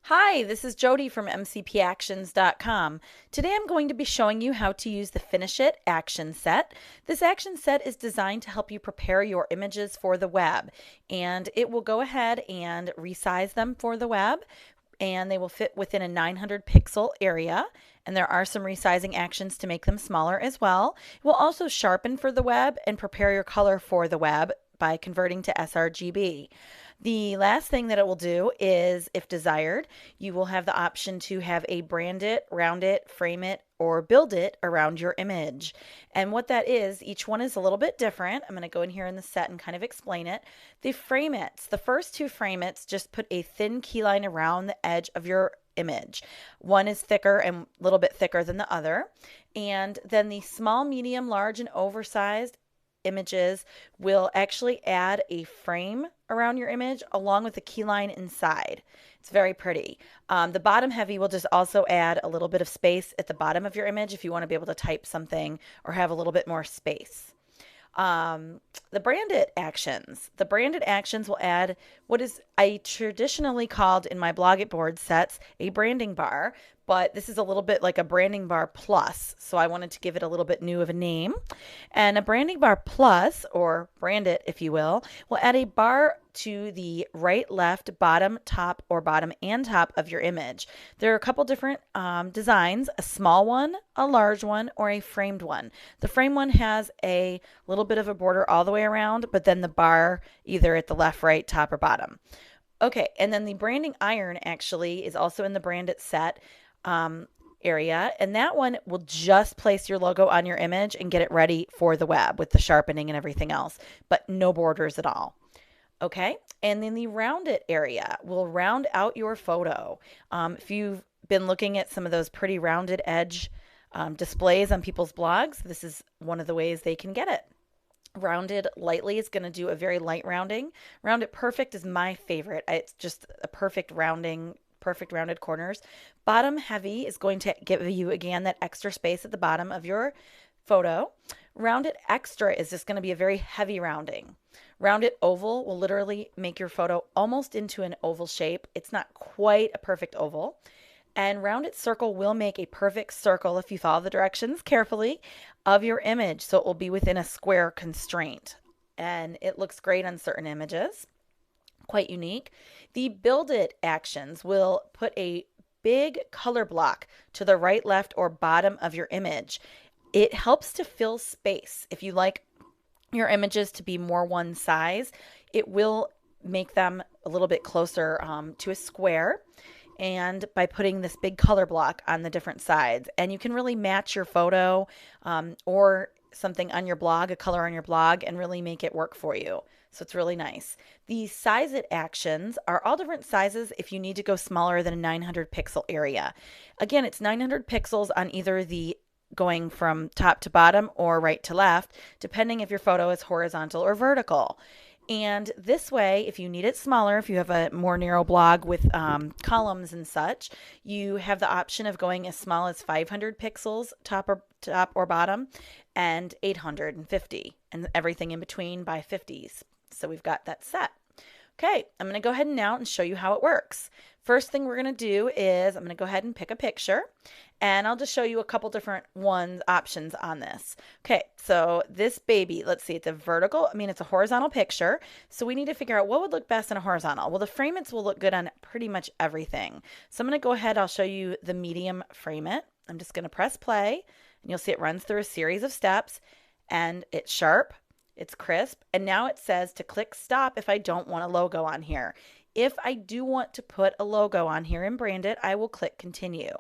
Hi, this is Jody from mcpactions.com. Today I'm going to be showing you how to use the Finish It action set. This action set is designed to help you prepare your images for the web, and it will go ahead and resize them for the web, and they will fit within a 900 pixel area. And there are some resizing actions to make them smaller as well. It will also sharpen for the web and prepare your color for the web by converting to sRGB. The last thing that it will do is, if desired, you will have the option to have a brand it, round it, frame it, or build it around your image. And what that is, each one is a little bit different. I'm going to go in here in the set and kind of explain it. The frame it's, the first two frame it's just put a thin key line around the edge of your image. One is thicker and a little bit thicker than the other. And then the small, medium, large, and oversized images will actually add a frame around your image along with the key line inside. It's very pretty. The bottom heavy will just also add a little bit of space at the bottom of your image if you want to be able to type something or have a little bit more space. The branded actions. The branded actions will add what is I traditionally called in my Blog It board sets a branding bar, but this is a little bit like a branding bar plus, so I wanted to give it a little bit new of a name. And a branding bar plus, or brand it if you will add a bar to the right, left, bottom, top, or bottom and top of your image. There are a couple different designs, a small one, a large one, or a framed one. The frame one has a little bit of a border all the way around, but then the bar either at the left, right, top, or bottom. Okay, and then the branding iron actually is also in the brand it set area, and that one will just place your logo on your image and get it ready for the web with the sharpening and everything else, but no borders at all. Okay, and then the round it area will round out your photo. If you've been looking at some of those pretty rounded edge displays on people's blogs, this is one of the ways they can get it. Rounded lightly is going to do a very light rounding. Rounded perfect is my favorite. It's just a perfect rounding, perfect rounded corners. Bottom heavy is going to give you again that extra space at the bottom of your photo. Rounded extra is just going to be a very heavy rounding. Rounded oval will literally make your photo almost into an oval shape. It's not quite a perfect oval. And rounded circle will make a perfect circle if you follow the directions carefully of your image. So it will be within a square constraint. And it looks great on certain images. Quite unique. The build it actions will put a big color block to the right, left, or bottom of your image. It helps to fill space. If you like your images to be more one size, it will make them a little bit closer to a square, and by putting this big color block on the different sides. And you can really match your photo or something on your blog, a color on your blog, and really make it work for you. So it's really nice. The size it actions are all different sizes if you need to go smaller than a 900 pixel area. Again, it's 900 pixels on either the going from top to bottom or right to left, depending if your photo is horizontal or vertical. And this way, if you need it smaller, if you have a more narrow blog with columns and such, you have the option of going as small as 500 pixels top or bottom, and 850, and everything in between by 50s. So we've got that set. Okay, I'm going to go ahead and now and show you how it works. First thing we're going to do is I'm going to go ahead and pick a picture, and I'll just show you a couple different options on this. Okay, so this baby, let's see, it's a horizontal picture. So we need to figure out what would look best in a horizontal. Well, the frame it's will look good on pretty much everything. So I'm going to go ahead, I'll show you the medium frame it. I'm just going to press play, and you'll see it runs through a series of steps, and it's sharp. It's crisp, and now it says to click stop if I don't want a logo on here. If I do want to put a logo on here and brand it, I will click continue.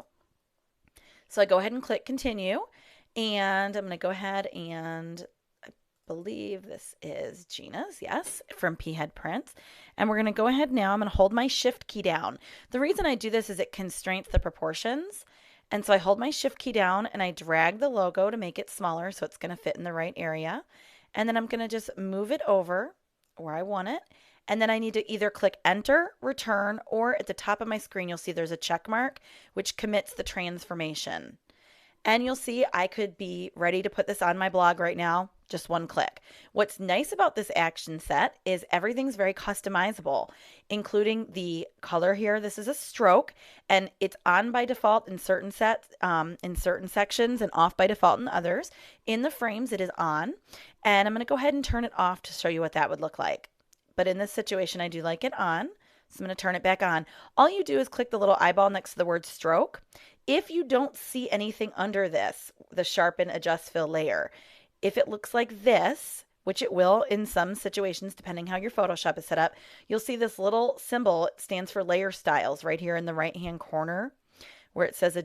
So I go ahead and click continue, and I'm going to go ahead and I believe this is Gina's, yes, from P Head Prints. And we're going to go ahead now, I'm going to hold my shift key down. The reason I do this is it constrains the proportions. And so I hold my shift key down and I drag the logo to make it smaller so it's going to fit in the right area. And then I'm going to just move it over where I want it. And then I need to either click enter, return, or at the top of my screen, you'll see there's a check mark, which commits the transformation. And you'll see I could be ready to put this on my blog right now, just one click. What's nice about this action set is everything's very customizable, including the color here. This is a stroke, and it's on by default in certain sets, in certain sections, and off by default in others. In the frames, it is on, and I'm going to go ahead and turn it off to show you what that would look like. But in this situation, I do like it on. So I'm going to turn it back on. All you do is click the little eyeball next to the word stroke. If you don't see anything under this, the sharpen, adjust, fill layer, if it looks like this, which it will in some situations depending how your Photoshop is set up, you'll see this little symbol. It stands for layer styles right here in the right hand corner where it says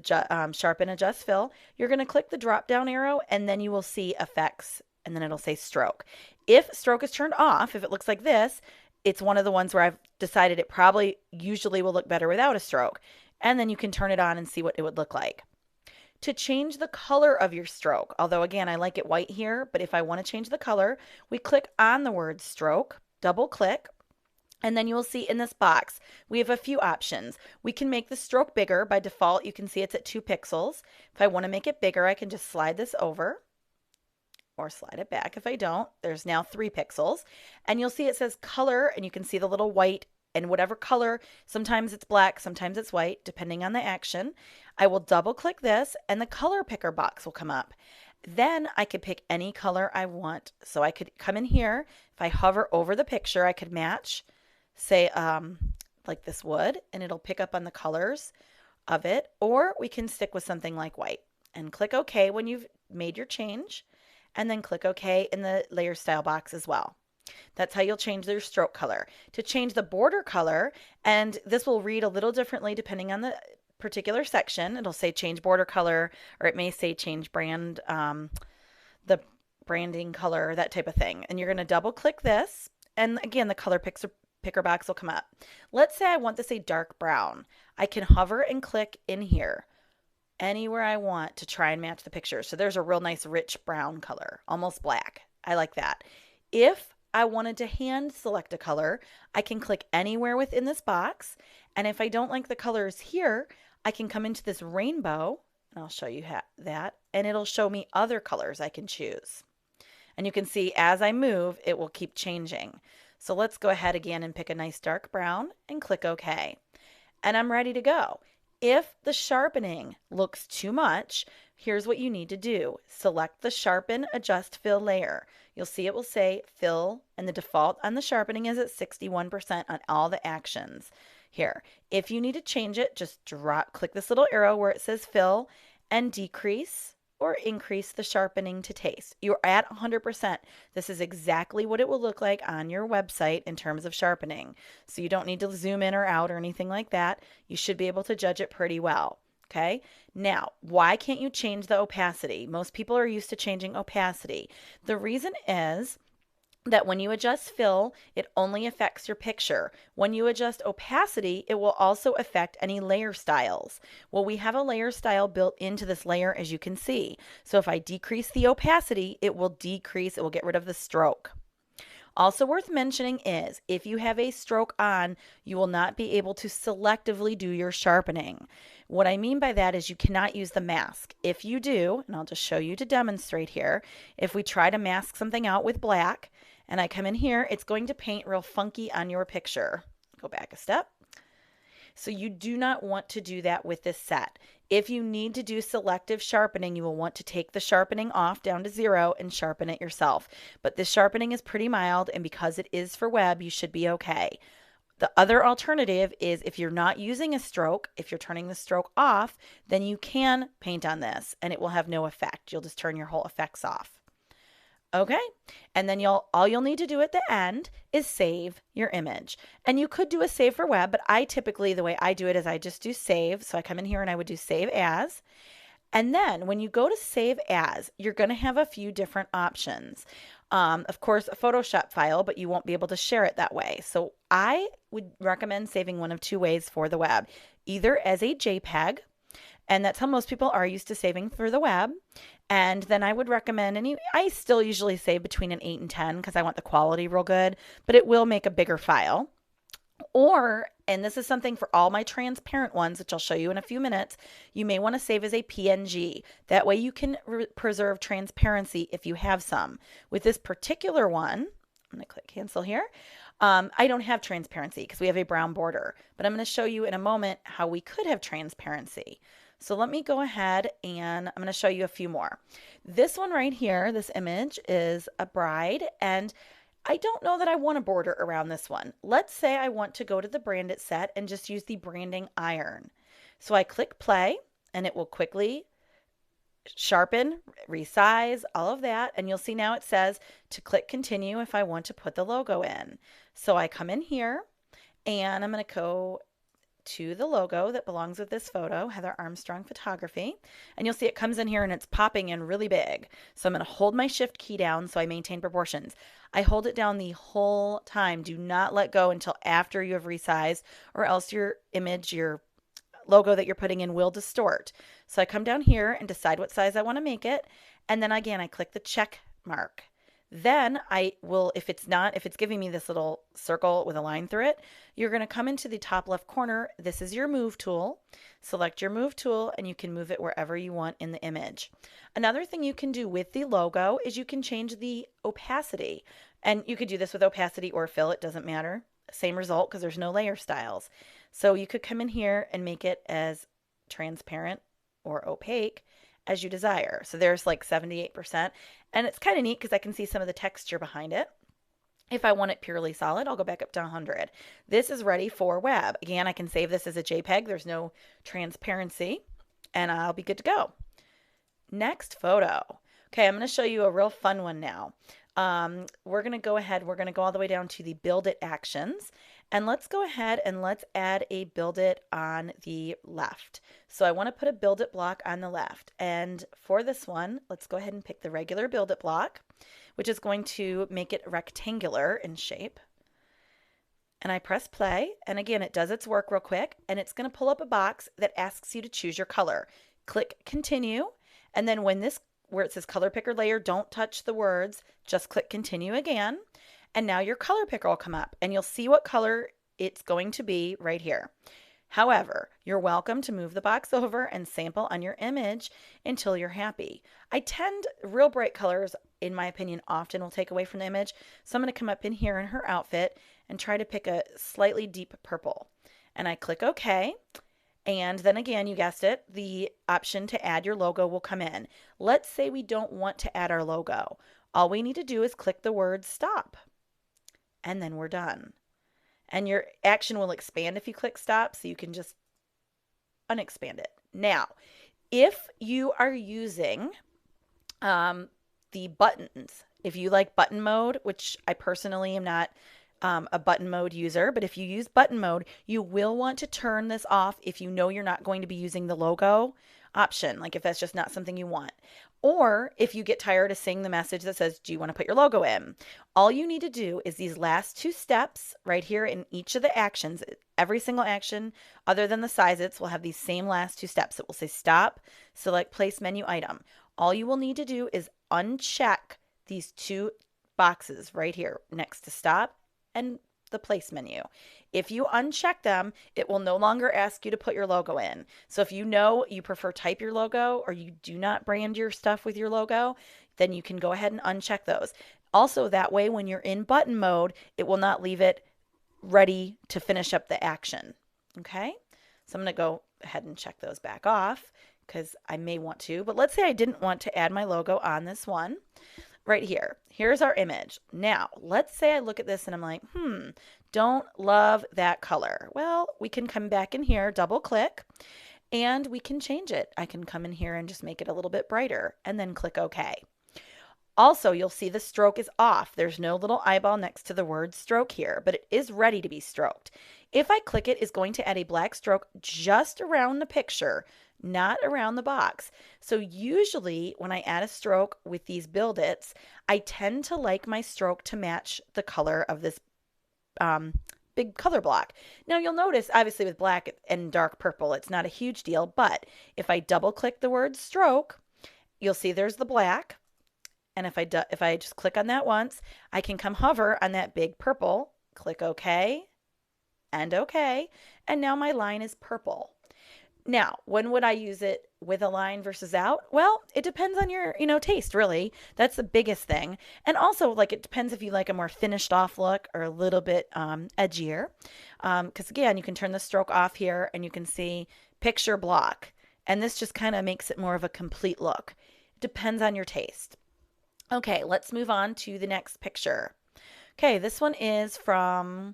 sharpen, adjust, fill. You're going to click the drop down arrow and then you will see effects and then it'll say stroke. If stroke is turned off, if it looks like this, it's one of the ones where I've decided it probably usually will look better without a stroke. And then you can turn it on and see what it would look like. To change the color of your stroke, although again, I like it white here, but if I want to change the color, we click on the word stroke, double click, and then you will see in this box, we have a few options. We can make the stroke bigger. By default, you can see it's at 2 pixels. If I want to make it bigger, I can just slide this over or slide it back. If I don't, there's now 3 pixels. And you'll see it says color, and you can see the little white and whatever color. Sometimes it's black, sometimes it's white, depending on the action. I will double click this and the color picker box will come up. Then I could pick any color I want. So I could come in here. If I hover over the picture, I could match, say, like this would, and it'll pick up on the colors of it. Or we can stick with something like white and click OK when you've made your change, and then click OK in the layer style box as well. That's how you'll change their stroke color. To change the border color, and this will read a little differently depending on the particular section. It'll say change border color, or it may say change brand, the branding color, that type of thing. And you're going to double click this, and again, the color picker box will come up. Let's say I want this a dark brown. I can hover and click in here anywhere I want to try and match the picture. So there's a real nice rich brown color, almost black. I like that. If I wanted to hand select a color, I can click anywhere within this box. And if I don't like the colors here, I can come into this rainbow, and I'll show you that, and it'll show me other colors I can choose. And you can see as I move, it will keep changing. So let's go ahead again and pick a nice dark brown and click OK. And I'm ready to go. If the sharpening looks too much, here's what you need to do. Select the sharpen, adjust, fill layer. You'll see it will say fill, and the default on the sharpening is at 61% on all the actions. Here, if you need to change it, just click this little arrow where it says fill and decrease or increase the sharpening to taste. You're at 100%. This is exactly what it will look like on your website in terms of sharpening. So you don't need to zoom in or out or anything like that. You should be able to judge it pretty well. Okay, now why can't you change the opacity? Most people are used to changing opacity. The reason is that when you adjust fill, it only affects your picture. When you adjust opacity, it will also affect any layer styles. Well, we have a layer style built into this layer, as you can see. So if I decrease the opacity, it will get rid of the stroke. Also worth mentioning is if you have a stroke on, you will not be able to selectively do your sharpening. What I mean by that is you cannot use the mask. If you do, and I'll just show you to demonstrate here, if we try to mask something out with black and I come in here, it's going to paint real funky on your picture. Go back a step. So you do not want to do that with this set. If you need to do selective sharpening, you will want to take the sharpening off down to 0 and sharpen it yourself. But this sharpening is pretty mild, and because it is for web, you should be okay. The other alternative is if you're not using a stroke, if you're turning the stroke off, then you can paint on this and it will have no effect. You'll just turn your whole effects off. Okay, and then all you'll need to do at the end is save your image. And you could do a save for web, but I typically, the way I do it is I just do save. So I come in here and I would do save as. And then when you go to save as, you're going to have a few different options. Of course, a Photoshop file, but you won't be able to share it that way. So I would recommend saving one of 2 ways for the web, either as a JPEG, and that's how most people are used to saving for the web. And then I would recommend, I still usually save between an 8 and 10 because I want the quality real good, but it will make a bigger file. Or And this is something for all my transparent ones, which I'll show you in a few minutes, you may want to save as a PNG. That way you can preserve transparency if you have some. With this particular one, I'm going to click cancel here. I don't have transparency because we have a brown border, but I'm going to show you in a moment how we could have transparency. So let me go ahead and I'm going to show you a few more. This one right here, this image is a bride, and I don't know that I want a border around this one. Let's say I want to go to the Brand It set and just use the branding iron. So I click play and it will quickly sharpen, resize, all of that. And you'll see now it says to click continue if I want to put the logo in. So I come in here and I'm going to go to the logo that belongs with this photo, Heather Armstrong Photography. And you'll see it comes in here and it's popping in really big. So I'm going to hold my shift key down so I maintain proportions. I hold it down the whole time. Do not let go until after you have resized, or else your image, your logo that you're putting in will distort. So I come down here and decide what size I want to make it. And then again, I click the check mark. Then I will, if it's giving me this little circle with a line through it, you're going to come into the top left corner. This is your move tool. Select your move tool and you can move it wherever you want in the image. Another thing you can do with the logo is you can change the opacity. And you could do this with opacity or fill, it doesn't matter. Same result because there's no layer styles. So you could come in here and make it as transparent or opaque as you desire. So there's like 78%. And it's kind of neat because I can see some of the texture behind it. If I want it purely solid, I'll go back up to 100. This is ready for web. Again, I can save this as a JPEG. There's no transparency and I'll be good to go. Next photo. Okay, I'm going to show you a real fun one now. We're going to go ahead. We're going to go all the way down to the Build It actions. And let's go ahead and let's add a Build It on the left. So I want to put a Build It block on the left. And for this one, let's go ahead and pick the regular Build It block, which is going to make it rectangular in shape. And I press play. And again, it does its work real quick. And it's going to pull up a box that asks you to choose your color. Click continue. And then when this, where it says color picker layer, don't touch the words, just click continue again. And now your color picker will come up and you'll see what color it's going to be right here. However, you're welcome to move the box over and sample on your image until you're happy. Real bright colors, in my opinion, often will take away from the image. So I'm going to come up in here in her outfit and try to pick a slightly deep purple. And I click OK. And then again, you guessed it, the option to add your logo will come in. Let's say we don't want to add our logo. All we need to do is click the word stop. And then we're done. And your action will expand if you click stop, so you can just unexpand it. Now, if you are using the buttons, if you like button mode, which I personally am not a button mode user, but if you use button mode, you will want to turn this off if you know you're not going to be using the logo option, like if that's just not something you want. Or if you get tired of seeing the message that says, do you want to put your logo in? All you need to do is these last two steps right here in each of the actions. Every single action other than the sizes will have these same last two steps. It will say stop, select place menu item. All you will need to do is uncheck these two boxes right here next to stop and the place menu. If you uncheck them, it will no longer ask you to put your logo in. So if you know you prefer type your logo or you do not brand your stuff with your logo, then you can go ahead and uncheck those. Also, that way when you're in button mode, it will not leave it ready to finish up the action. Okay, so I'm going to go ahead and check those back off because I may want to, but let's say I didn't want to add my logo on this one. Right here. Here's our image. Now, let's say I look at this and I'm like, don't love that color. Well, we can come back in here, double click, and we can change it. I can come in here and just make it a little bit brighter and then click OK. Also, you'll see the stroke is off. There's no little eyeball next to the word stroke here, but it is ready to be stroked. If I click it, it's going to add a black stroke just around the picture, not around the box. So usually when I add a stroke with these Build Its, I tend to like my stroke to match the color of this big color block. Now you'll notice obviously with black and dark purple, it's not a huge deal, but if I double click the word stroke, you'll see there's the black. And if I just click on that once, I can come hover on that big purple, click OK, and okay. And now my line is purple. Now, when would I use it with a line versus out? Well, it depends on your, taste, really. That's the biggest thing. And also, like, it depends if you like a more finished off look or a little bit edgier. Because again, you can turn the stroke off here and you can see picture block. And this just kind of makes it more of a complete look. It depends on your taste. Okay, let's move on to the next picture. Okay, this one is from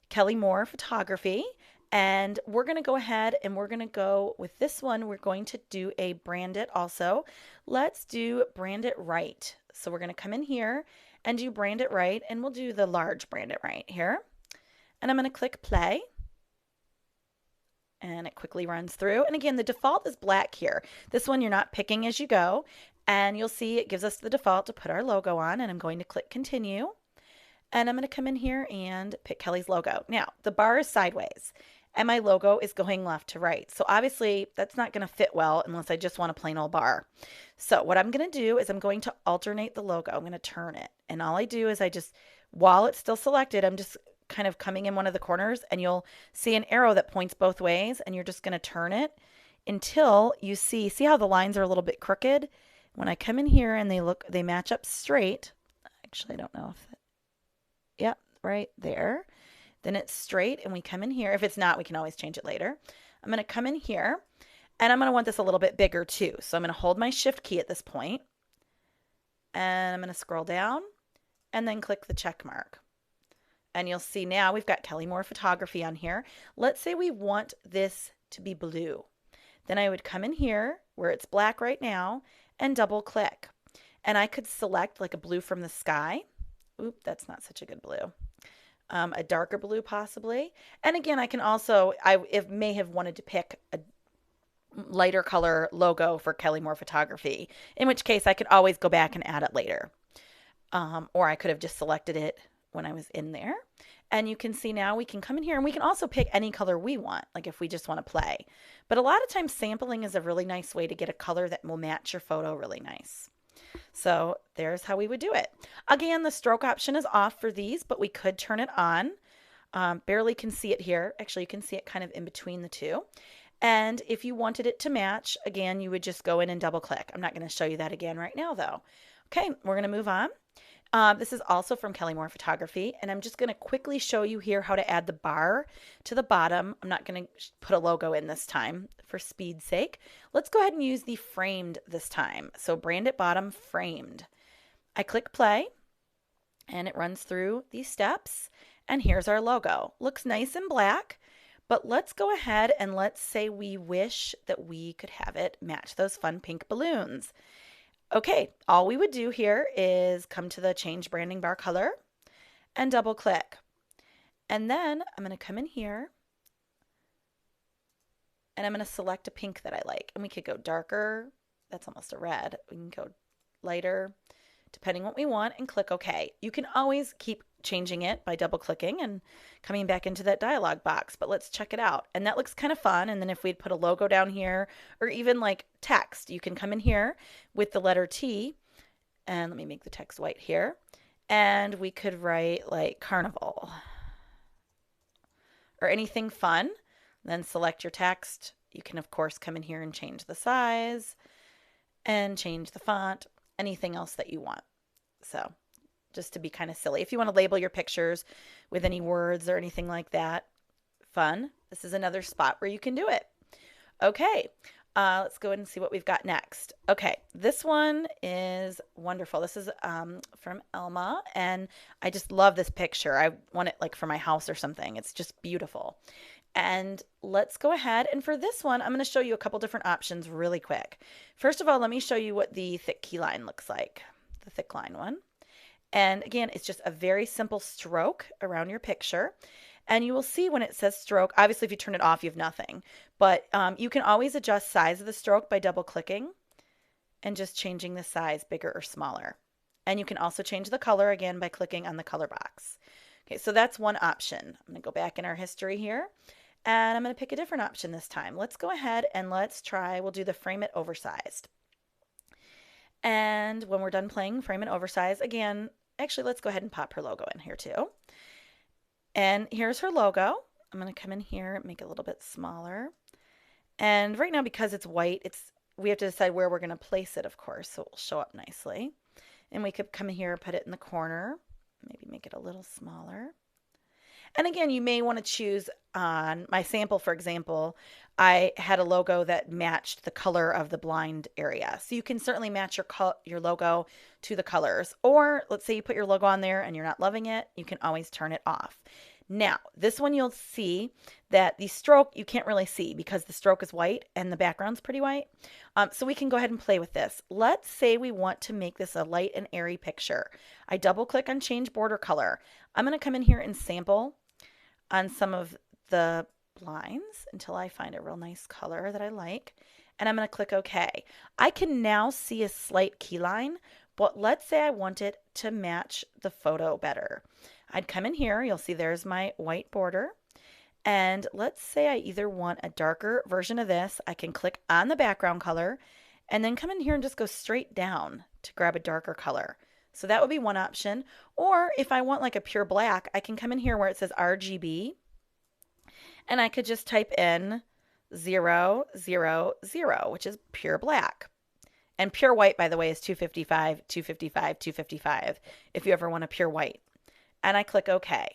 Kelly Moore Photography. And we're going to go ahead and we're going to go with this one. We're going to do a brand it also. Let's do brand it right. So we're going to come in here and do brand it right. And we'll do the large brand it right here. And I'm going to click play. And it quickly runs through. And again, the default is black here. This one you're not picking as you go. And you'll see it gives us the default to put our logo on. And I'm going to click continue. And I'm going to come in here and pick Kelly's logo. Now, the bar is sideways and my logo is going left to right. So obviously that's not going to fit well unless I just want a plain old bar. So what I'm going to do is I'm going to alternate the logo. I'm going to turn it. And all I do is while it's still selected, I'm just kind of coming in one of the corners and you'll see an arrow that points both ways and you're just going to turn it until you see how the lines are a little bit crooked. When I come in here and they match up straight. Actually, I don't know if yep, right there. Then it's straight and we come in here. If it's not, we can always change it later. I'm going to come in here and I'm going to want this a little bit bigger too. So I'm going to hold my shift key at this point and I'm going to scroll down and then click the check mark. And you'll see now we've got Kelly Moore Photography on here. Let's say we want this to be blue. Then I would come in here where it's black right now and double click. And I could select like a blue from the sky. Oop, that's not such a good blue. A darker blue possibly. And again, I can also, I may have wanted to pick a lighter color logo for Kelly Moore Photography, in which case I could always go back and add it later. Or I could have just selected it when I was in there. And you can see now we can come in here and we can also pick any color we want, like if we just want to play. But a lot of times sampling is a really nice way to get a color that will match your photo really nice. So there's how we would do it. Again, the stroke option is off for these, but we could turn it on. Barely can see it here. Actually, you can see it kind of in between the two. And if you wanted it to match, again, you would just go in and double click. I'm not going to show you that again right now though. Okay, we're going to move on. This is also from Kelly Moore Photography, and I'm just going to quickly show you here how to add the bar to the bottom. I'm not going to put a logo in this time for speed's sake. Let's go ahead and use the framed this time. So brand it bottom framed. I click play, and it runs through these steps, and here's our logo. Looks nice and black, but let's go ahead and let's say we wish that we could have it match those fun pink balloons. Okay, all we would do here is come to the change branding bar color and double click. And then I'm going to come in here and I'm going to select a pink that I like. And we could go darker. That's almost a red. We can go lighter, depending what we want, and click OK. You can always keep changing it by double clicking and coming back into that dialog box, but let's check it out. And that looks kind of fun. And then if we'd put a logo down here or even like text, you can come in here with the letter T, and let me make the text white here, and we could write like carnival or anything fun. Then select your text. You can of course come in here and change the size and change the font, anything else that you want. So just to be kind of silly. If you want to label your pictures with any words or anything like that, fun. This is another spot where you can do it. Okay, let's go ahead and see what we've got next. Okay, this one is wonderful. This is from Elma, and I just love this picture. I want it like for my house or something. It's just beautiful. And let's go ahead, and for this one, I'm going to show you a couple different options really quick. First of all, let me show you what the thick key line looks like, the thick line one. And again, it's just a very simple stroke around your picture. And you will see when it says stroke, obviously if you turn it off, you have nothing. But you can always adjust size of the stroke by double clicking and just changing the size bigger or smaller. And you can also change the color again by clicking on the color box. Okay, so that's one option. I'm going to go back in our history here. And I'm going to pick a different option this time. Let's go ahead and let's try, we'll do the frame it oversized. And when we're done playing frame it oversized, again, actually let's go ahead and pop her logo in here too. And here's her logo. I'm I'm going to come in here and make it a little bit smaller. And right now, because it's white, we have to decide where we're going to place it, of course, so it will show up nicely. And we could come here and put it in the corner, maybe make it a little smaller. And again, you may want to choose on my sample, for example, I had a logo that matched the color of the blind area. So you can certainly match your logo to the colors. Or let's say you put your logo on there and you're not loving it, you can always turn it off. Now, this one you'll see that the stroke you can't really see because the stroke is white and the background's pretty white. So we can go ahead and play with this. Let's say we want to make this a light and airy picture. I double click on change border color. I'm going to come in here and sample on some of the lines until I find a real nice color that I like. And I'm going to click OK. I can now see a slight key line, but let's say I want it to match the photo better. I'd come in here, you'll see there's my white border. And let's say I either want a darker version of this, I can click on the background color and then come in here and just go straight down to grab a darker color. So that would be one option. Or if I want like a pure black, I can come in here where it says RGB and I could just type in 000, which is pure black. And pure white, by the way, is 255, 255, 255 if you ever want a pure white. And I click OK.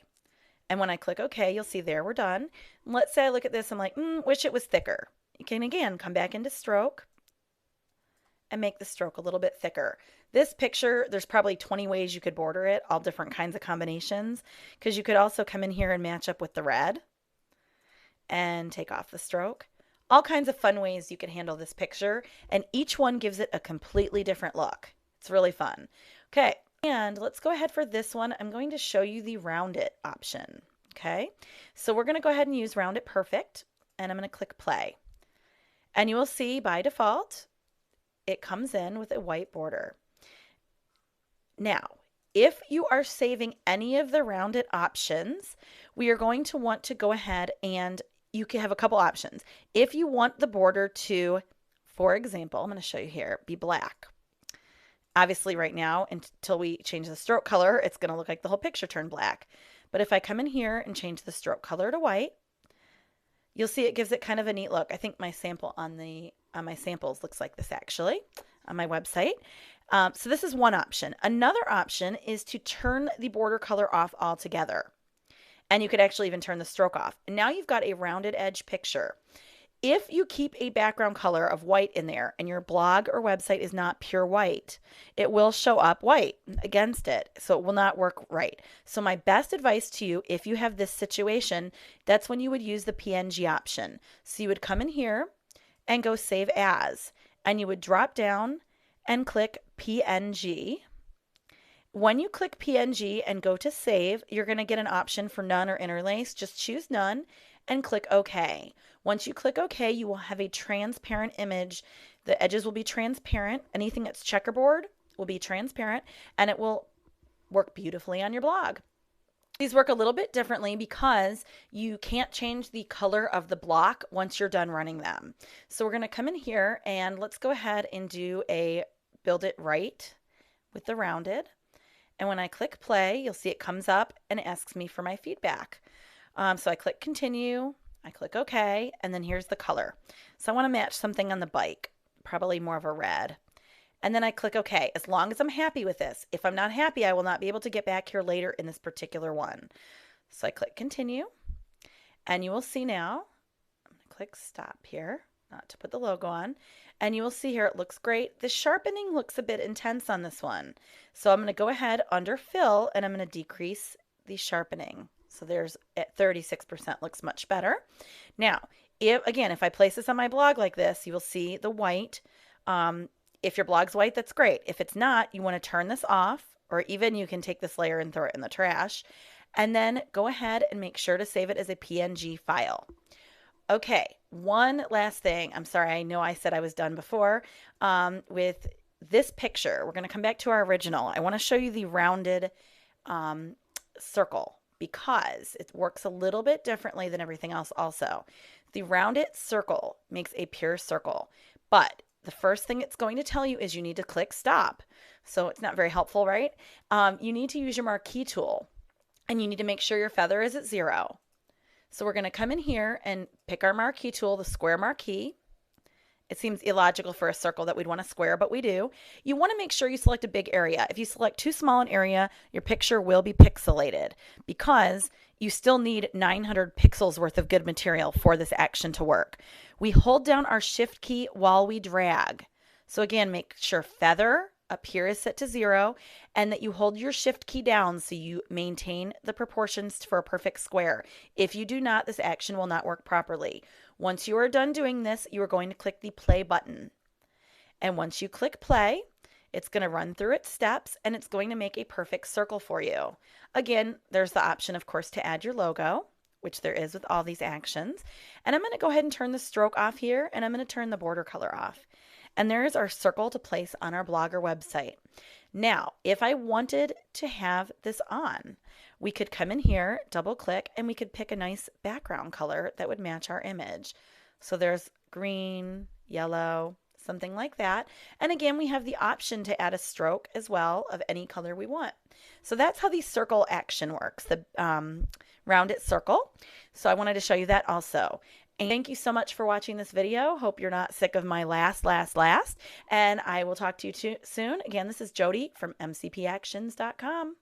And when I click OK, you'll see there we're done. Let's say I look at this, I'm like, wish it was thicker. You can again come back into stroke and make the stroke a little bit thicker. This picture, there's probably 20 ways you could border it, all different kinds of combinations, because you could also come in here and match up with the red and take off the stroke. All kinds of fun ways you can handle this picture, and each one gives it a completely different look. It's really fun. Okay. And let's go ahead for this one. I'm going to show you the round it option. Okay, so we're going to go ahead and use round it perfect, and I'm going to click play. And you will see by default, it comes in with a white border. Now, if you are saving any of the round it options, we are going to want to go ahead and you can have a couple options. If you want the border to, for example, I'm going to show you here, be black. Obviously right now, until we change the stroke color, it's going to look like the whole picture turned black. But if I come in here and change the stroke color to white, you'll see it gives it kind of a neat look. I think my sample on my samples looks like this actually on my website. So this is one option. Another option is to turn the border color off altogether. And you could actually even turn the stroke off. And now you've got a rounded edge picture. If you keep a background color of white in there and your blog or website is not pure white, it will show up white against it. So it will not work right. So my best advice to you, if you have this situation, that's when you would use the PNG option. So you would come in here and go save as, and you would drop down and click PNG. When you click PNG and go to save, you're going to get an option for none or interlace. Just choose none and click OK. Once you click OK, you will have a transparent image. The edges will be transparent. Anything that's checkerboard will be transparent, and it will work beautifully on your blog. These work a little bit differently because you can't change the color of the block once you're done running them. So we're going to come in here and let's go ahead and do a build it right with the rounded. And when I click play, you'll see it comes up and it asks me for my feedback. So I click continue, I click OK, and then here's the color. So I want to match something on the bike, probably more of a red. And then I click OK, as long as I'm happy with this. If I'm not happy, I will not be able to get back here later in this particular one. So I click continue, and you will see now, I'm going to click stop here, not to put the logo on, and you will see here it looks great. The sharpening looks a bit intense on this one. So I'm going to go ahead under fill, and I'm going to decrease the sharpening. So there's at 36% looks much better. Now, if I place this on my blog like this, you will see the white. If your blog's white, that's great. If it's not, you want to turn this off, or even you can take this layer and throw it in the trash. And then go ahead and make sure to save it as a PNG file. Okay, one last thing. I'm sorry, I know I said I was done before. With this picture, we're going to come back to our original. I want to show you the rounded circle, because it works a little bit differently than everything else also. The rounded circle makes a pure circle, but the first thing it's going to tell you is you need to click stop. So it's not very helpful, right? You need to use your marquee tool, and you need to make sure your feather is at 0. So we're going to come in here and pick our marquee tool, the square marquee. It seems illogical for a circle that we'd want a square, but we do. You want to make sure you select a big area. If you select too small an area, your picture will be pixelated because you still need 900 pixels worth of good material for this action to work. We hold down our shift key while we drag. So again, make sure feather up here is set to 0 and that you hold your shift key down so you maintain the proportions for a perfect square. If you do not, this action will not work properly. Once you are done doing this, you are going to click the play button. And once you click play, it's going to run through its steps and it's going to make a perfect circle for you. Again, there's the option, of course, to add your logo, which there is with all these actions. And I'm going to go ahead and turn the stroke off here, and I'm going to turn the border color off. And there's our circle to place on our blog or website. Now, if I wanted to have this on, we could come in here, double click, and we could pick a nice background color that would match our image. So there's green, yellow, something like that. And again, we have the option to add a stroke as well of any color we want. So that's how the circle action works, the round it circle. So I wanted to show you that also. And thank you so much for watching this video. Hope you're not sick of my last. And I will talk to you soon. Again, this is Jody from mcpactions.com.